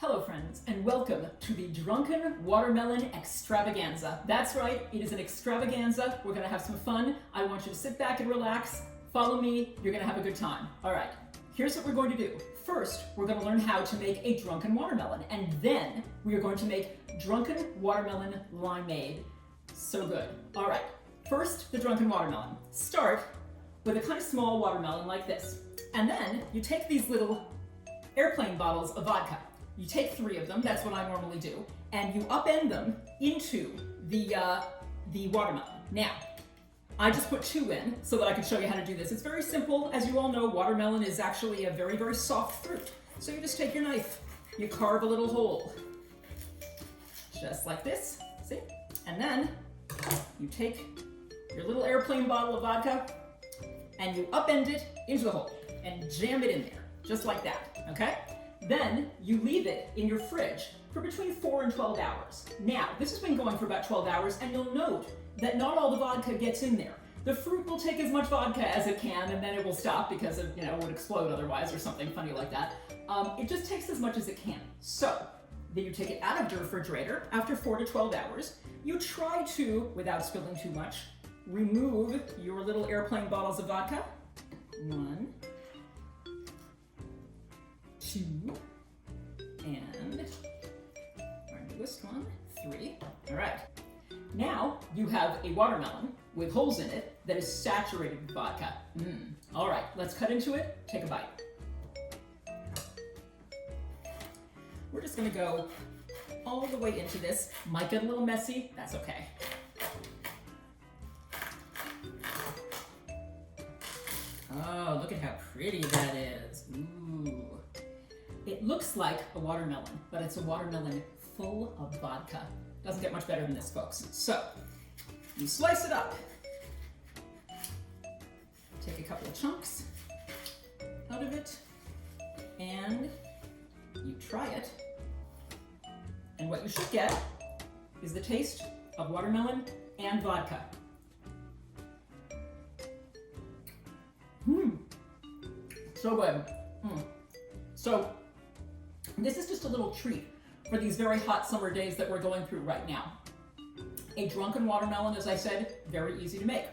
Hello friends, and welcome to the Drunken Watermelon Extravaganza. That's right, it is an extravaganza. We're gonna have some fun. I want you to sit back and relax, follow me, you're gonna have a good time. All right, here's what we're going to do. First, we're gonna learn how to make a drunken watermelon, and then we are going to make Drunken Watermelon Limeade. So good. All right, first, the drunken watermelon. Start with a kind of small watermelon like this, and then you take these little airplane bottles of vodka. You take 3 of them, that's what I normally do, and you upend them into the watermelon. Now, I just put 2 in so that I can show you how to do this. It's very simple. As you all know, watermelon is actually a very, very soft fruit. So you just take your knife, you carve a little hole, just like this, see? And then you take your little airplane bottle of vodka and you upend it into the hole and jam it in there, just like that, okay? Then you leave it in your fridge for between 4 and 12 hours. Now, this has been going for about 12 hours, and you'll note that not all the vodka gets in there. The fruit will take as much vodka as it can, and then it will stop because it, it would explode otherwise or something funny like that. It just takes as much as it can. So, then you take it out of the refrigerator after 4 to 12 hours. You try to, without spilling too much, remove your little airplane bottles of vodka. 1, 2, and our newest one, 3. All right. Now you have a watermelon with holes in it that is saturated with vodka. All right, let's cut into it. Take a bite. We're just gonna go all the way into this. Might get a little messy, that's okay. Oh, look at how pretty that is. Ooh. It looks like a watermelon, but it's a watermelon full of vodka. Doesn't get much better than this, folks. So, you slice it up. Take a couple of chunks out of it, and you try it. And what you should get is the taste of watermelon and vodka. So good. So, this is just a little treat for these very hot summer days that we're going through right now. A drunken watermelon, as I said, very easy to make.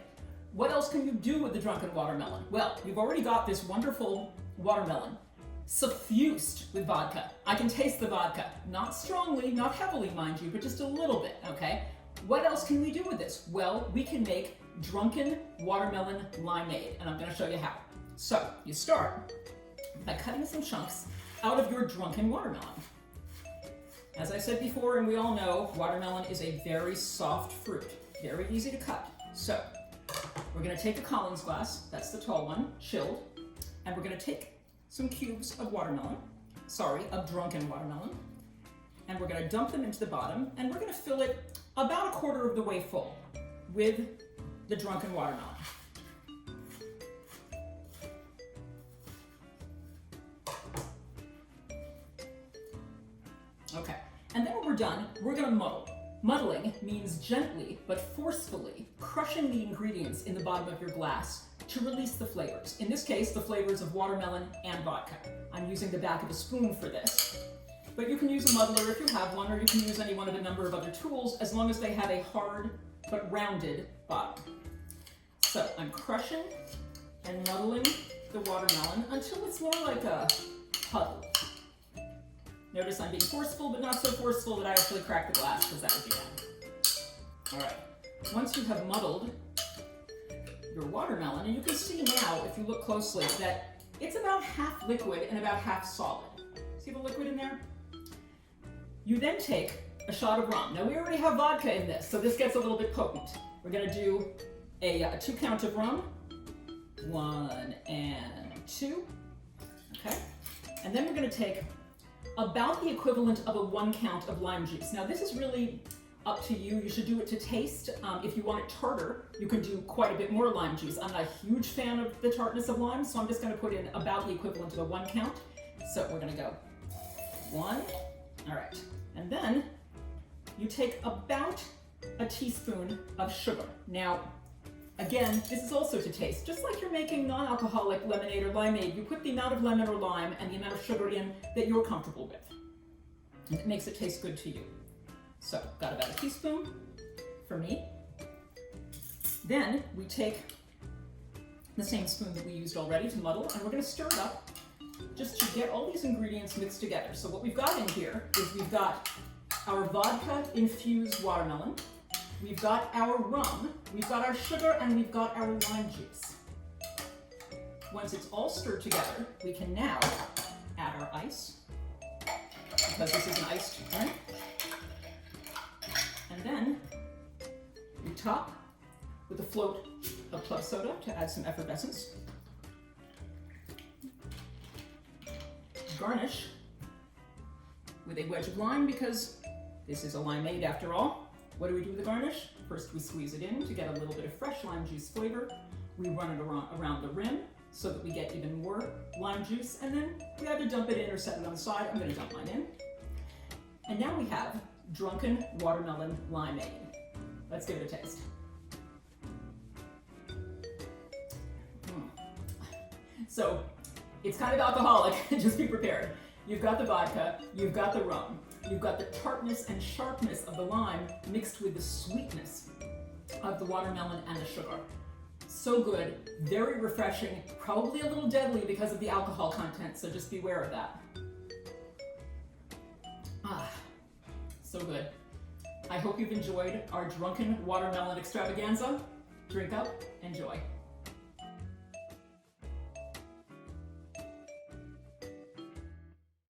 What else can you do with the drunken watermelon? Well, you've already got this wonderful watermelon suffused with vodka. I can taste the vodka. Not strongly, not heavily, mind you, but just a little bit, okay? What else can we do with this? Well, we can make drunken watermelon limeade, and I'm gonna show you how. So, you start by cutting some chunks out of your drunken watermelon. As I said before, and we all know, watermelon is a very soft fruit, very easy to cut. So, we're gonna take a Collins glass, that's the tall one, chilled, and we're gonna take some cubes of of drunken watermelon, and we're gonna dump them into the bottom, and we're gonna fill it about a quarter of the way full with the drunken watermelon. Okay, and then when we're done, we're gonna muddle. Muddling means gently but forcefully crushing the ingredients in the bottom of your glass to release the flavors. In this case, the flavors of watermelon and vodka. I'm using the back of a spoon for this. But you can use a muddler if you have one, or you can use any one of a number of other tools as long as they have a hard but rounded bottom. So I'm crushing and muddling the watermelon until it's more like a puddle. Notice I'm being forceful, but not so forceful that I actually crack the glass, because that would be bad. All right. Once you have muddled your watermelon, and you can see now, if you look closely, that it's about half liquid and about half solid. See the liquid in there? You then take a shot of rum. Now, we already have vodka in this, so this gets a little bit potent. We're going to do a 2 count of rum. 1 and 2. Okay. And then we're going to take about the equivalent of a 1 count of lime juice. Now, this is really up to you. You should do it to taste. If you want it tartar, you can do quite a bit more lime juice. I'm not a huge fan of the tartness of lime, so I'm just going to put in about the equivalent of a 1 count. So we're going to go 1. All right. And then you take about a teaspoon of sugar. Now, again, this is also to taste. Just like you're making non-alcoholic lemonade or limeade, you put the amount of lemon or lime and the amount of sugar in that you're comfortable with. and it makes it taste good to you. So, got about a teaspoon for me. Then we take the same spoon that we used already to muddle, and we're going to stir it up just to get all these ingredients mixed together. So what we've got in here is we've got our vodka infused watermelon, we've got our rum, we've got our sugar, and we've got our lime juice. Once it's all stirred together, we can now add our ice, because this is an iced drink. And then we top with a float of club soda to add some effervescence. Garnish with a wedge of lime, because this is a limeade after all. What do we do with the garnish? First we squeeze it in to get a little bit of fresh lime juice flavor. We run it around the rim so that we get even more lime juice, and then we either dump it in or set it on the side. I'm going to dump mine in. And now we have Drunken Watermelon Limeade. Let's give it a taste. So, it's kind of alcoholic, just be prepared. You've got the vodka, you've got the rum, you've got the tartness and sharpness of the lime mixed with the sweetness of the watermelon and the sugar. So good, very refreshing, probably a little deadly because of the alcohol content, so just beware of that. Ah, so good. I hope you've enjoyed our Drunken Watermelon Extravaganza. Drink up, enjoy.